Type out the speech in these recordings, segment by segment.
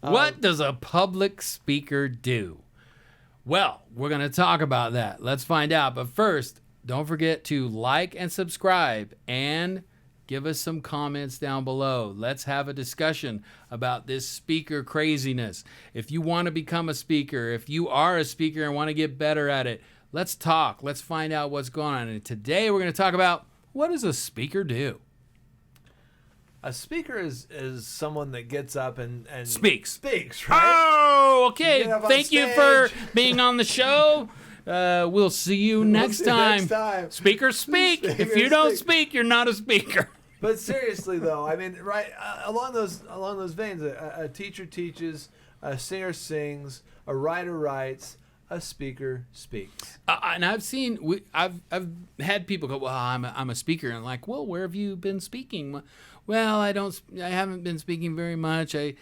What does a public speaker do? Well, we're going to talk about that. Let's find out. But first, don't forget to like and subscribe and give us some comments down below. Let's have a discussion about this speaker craziness. If you want to become a speaker, if you are a speaker and want to get better at it, let's talk. Let's find out what's going on. And today we're going to talk about, what does a speaker do? A speaker is someone that gets up and Speaks, right? Oh, okay. Get up on Thank you for stage. being on the show. We'll see you next time. Speakers speak. If you don't speak, you're not a speaker. But seriously, though, I mean, right along those veins, a teacher teaches, a singer sings, a writer writes, a speaker speaks. And I've had people go, well, I'm a speaker, and I'm like, well, where have you been speaking? Well, I haven't been speaking very much. A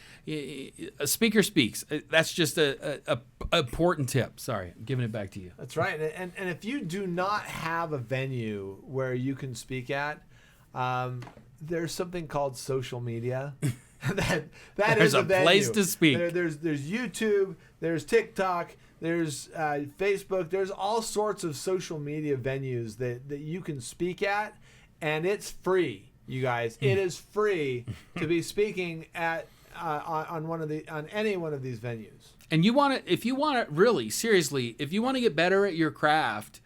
speaker speaks. That's just a important tip. Sorry, I'm giving it back to you. That's right. And if you do not have a venue where you can speak at, there's something called social media. that there's is a venue. Place to speak. There's YouTube. There's TikTok. There's Facebook. There's all sorts of social media venues that you can speak at, and it's free. You guys, it is free to be speaking at on any one of these venues. And if you want to really seriously, if you want to get better at your craft,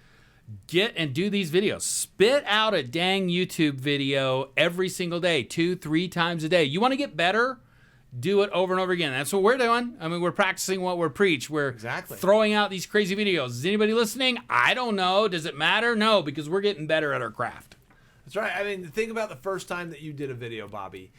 get and do these videos. Spit out a dang YouTube video every single day, 2-3 times a day. You want to get better? Do it over and over again. That's what we're doing. I mean, we're practicing what we're preach. We're throwing out these crazy videos. Is anybody listening? I don't know. Does it matter? No, because we're getting better at our craft. That's right. I mean, think about the first time that you did a video, Bobby.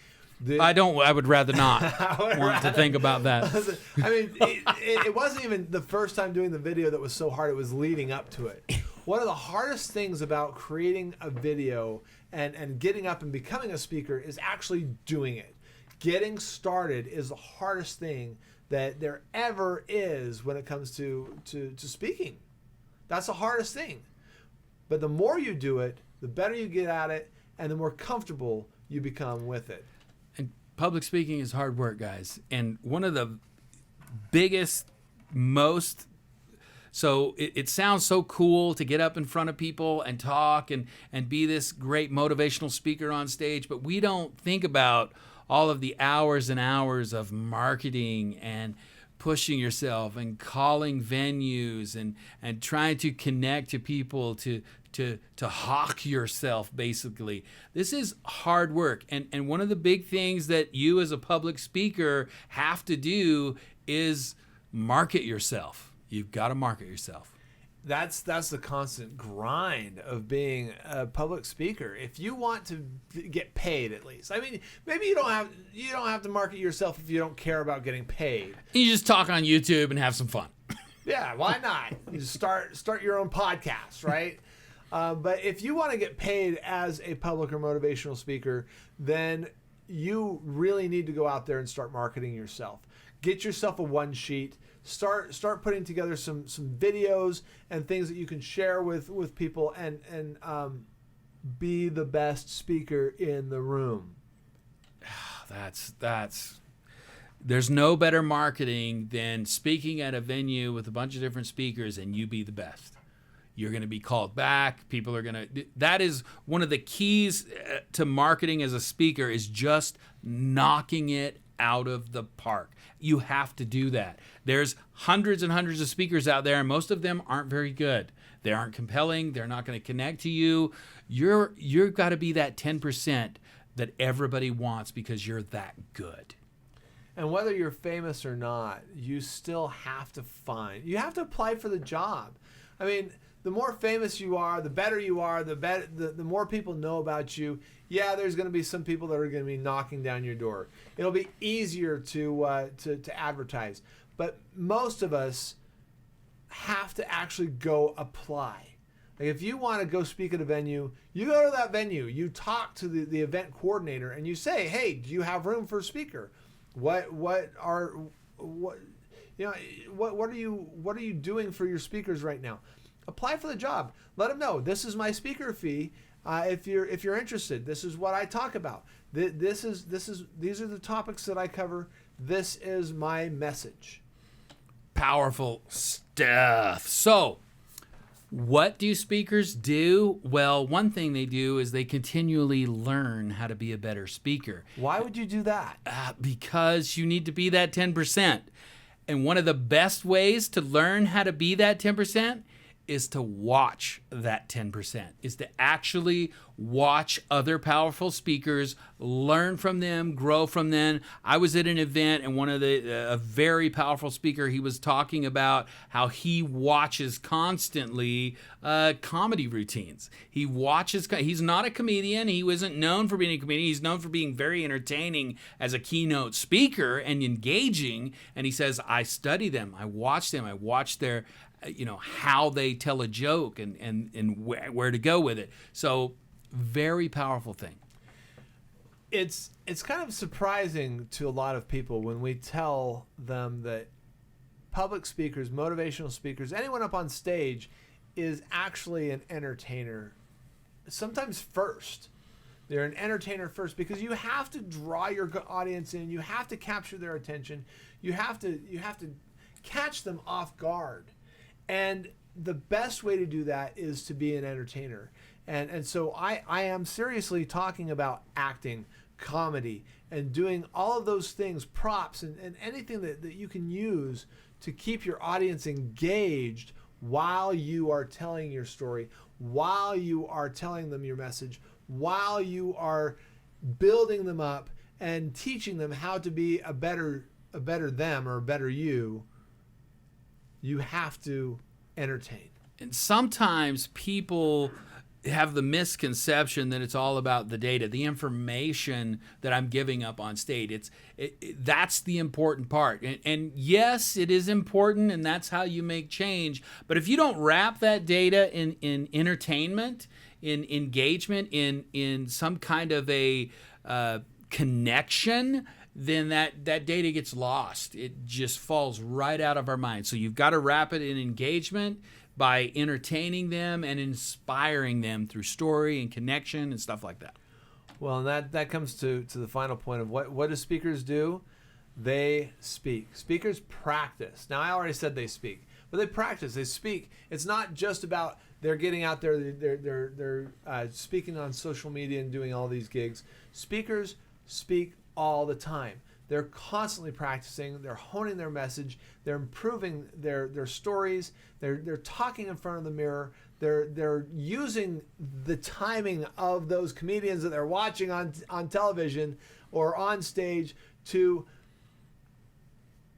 I would rather not want to think about that. I mean, it wasn't even the first time doing the video that was so hard. It was leading up to it. One of the hardest things about creating a video and getting up and becoming a speaker is actually doing it. Getting started is the hardest thing that there ever is when it comes to speaking. That's the hardest thing. But the more you do it, the better you get at it, and the more comfortable you become with it. And public speaking is hard work, guys. And one of the biggest, so it sounds so cool to get up in front of people and talk and be this great motivational speaker on stage, but we don't think about all of the hours and hours of marketing and pushing yourself and calling venues and trying to connect to people to hawk yourself, basically. This is hard work. And one of the big things that you as a public speaker have to do is market yourself. You've got to market yourself. That's the constant grind of being a public speaker. If you want to get paid, at least. I mean, maybe you don't have to market yourself if you don't care about getting paid. You just talk on YouTube and have some fun. Yeah, why not? You just start your own podcast, right? But if you want to get paid as a public or motivational speaker, then you really need to go out there and start marketing yourself. Get yourself a one sheet. Start putting together some videos and things that you can share with people and be the best speaker in the room. There's no better marketing than speaking at a venue with a bunch of different speakers and you be the best. You're going to be called back. People are going to. That is one of the keys to marketing as a speaker, is just knocking it out of the park. You have to do that. There's hundreds and hundreds of speakers out there, and most of them aren't very good. They aren't compelling. They're not going to connect to you. You've got to be that 10% that everybody wants because you're that good. And whether you're famous or not, you still have to apply for the job. I mean, the more famous you are, the better you are, the more people know about you. Yeah, there's going to be some people that are going to be knocking down your door. It'll be easier to advertise. But most of us have to actually go apply. Like if you want to go speak at a venue, you go to that venue. You talk to the event coordinator and you say, "Hey, do you have room for a speaker? What are you doing for your speakers right now?" Apply for the job. Let them know, this is my speaker fee. If you're interested, this is what I talk about. These are the topics that I cover. This is my message. Powerful stuff. So, what do speakers do? Well, one thing they do is they continually learn how to be a better speaker. Why would you do that? Because you need to be that 10%. And one of the best ways to learn how to be that 10% is to watch that 10%, is to actually watch other powerful speakers, learn from them, grow from them. I was at an event and a very powerful speaker, he was talking about how he watches constantly comedy routines. He watches, he's not a comedian. He wasn't known for being a comedian. He's known for being very entertaining as a keynote speaker and engaging. And he says, I study them. I watch them. I watch their, how they tell a joke and where to go with it. So very powerful thing. It's kind of surprising to a lot of people when we tell them that public speakers, motivational speakers, anyone up on stage is actually an entertainer. Sometimes first. They're an entertainer first because you have to draw your audience in. You have to capture their attention. You have to catch them off guard. And the best way to do that is to be an entertainer. And so I am seriously talking about acting, comedy, and doing all of those things, props, and anything that you can use to keep your audience engaged while you are telling your story, while you are telling them your message, while you are building them up and teaching them how to be a better them or a better you. You have to entertain. And sometimes people have the misconception that it's all about the data, the information that I'm giving up on stage. That's the important part. And yes, it is important, and that's how you make change. But if you don't wrap that data in entertainment, in engagement, in some kind of a connection, then that data gets lost. It just falls right out of our mind. So you've got to wrap it in engagement by entertaining them and inspiring them through story and connection and stuff like that. Well, and that comes to the final point of what do speakers do? They speak. Speakers practice. Now, I already said they speak, but they practice. They speak. It's not just about they're getting out there, they're speaking on social media and doing all these gigs. Speakers speak all the time. They're constantly practicing. They're honing their message. They're improving their stories. They're talking in front of the mirror. They're using the timing of those comedians that they're watching on television or on stage to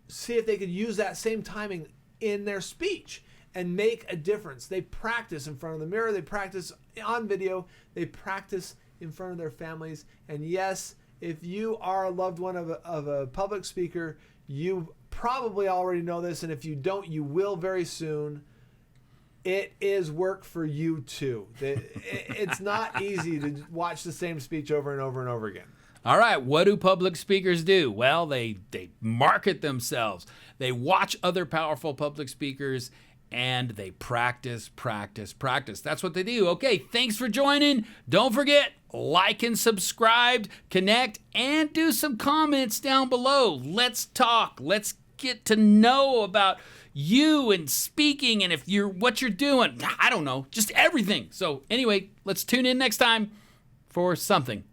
see if they could use that same timing in their speech and make a difference. They practice in front of the mirror. They practice on video. They practice in front of their families. And yes, if you are a loved one of a public speaker, you probably already know this, and if you don't, you will very soon. It is work for you too. It's not easy to watch the same speech over and over and over again. All right, what do public speakers do? Well, they market themselves. They watch other powerful public speakers, and they practice. That's what they do. Okay, thanks for joining. Don't forget, like and subscribe, connect, and do some comments down below. Let's talk. Let's get to know about you and speaking and what you're doing. I don't know, just everything. So anyway, let's tune in next time for something.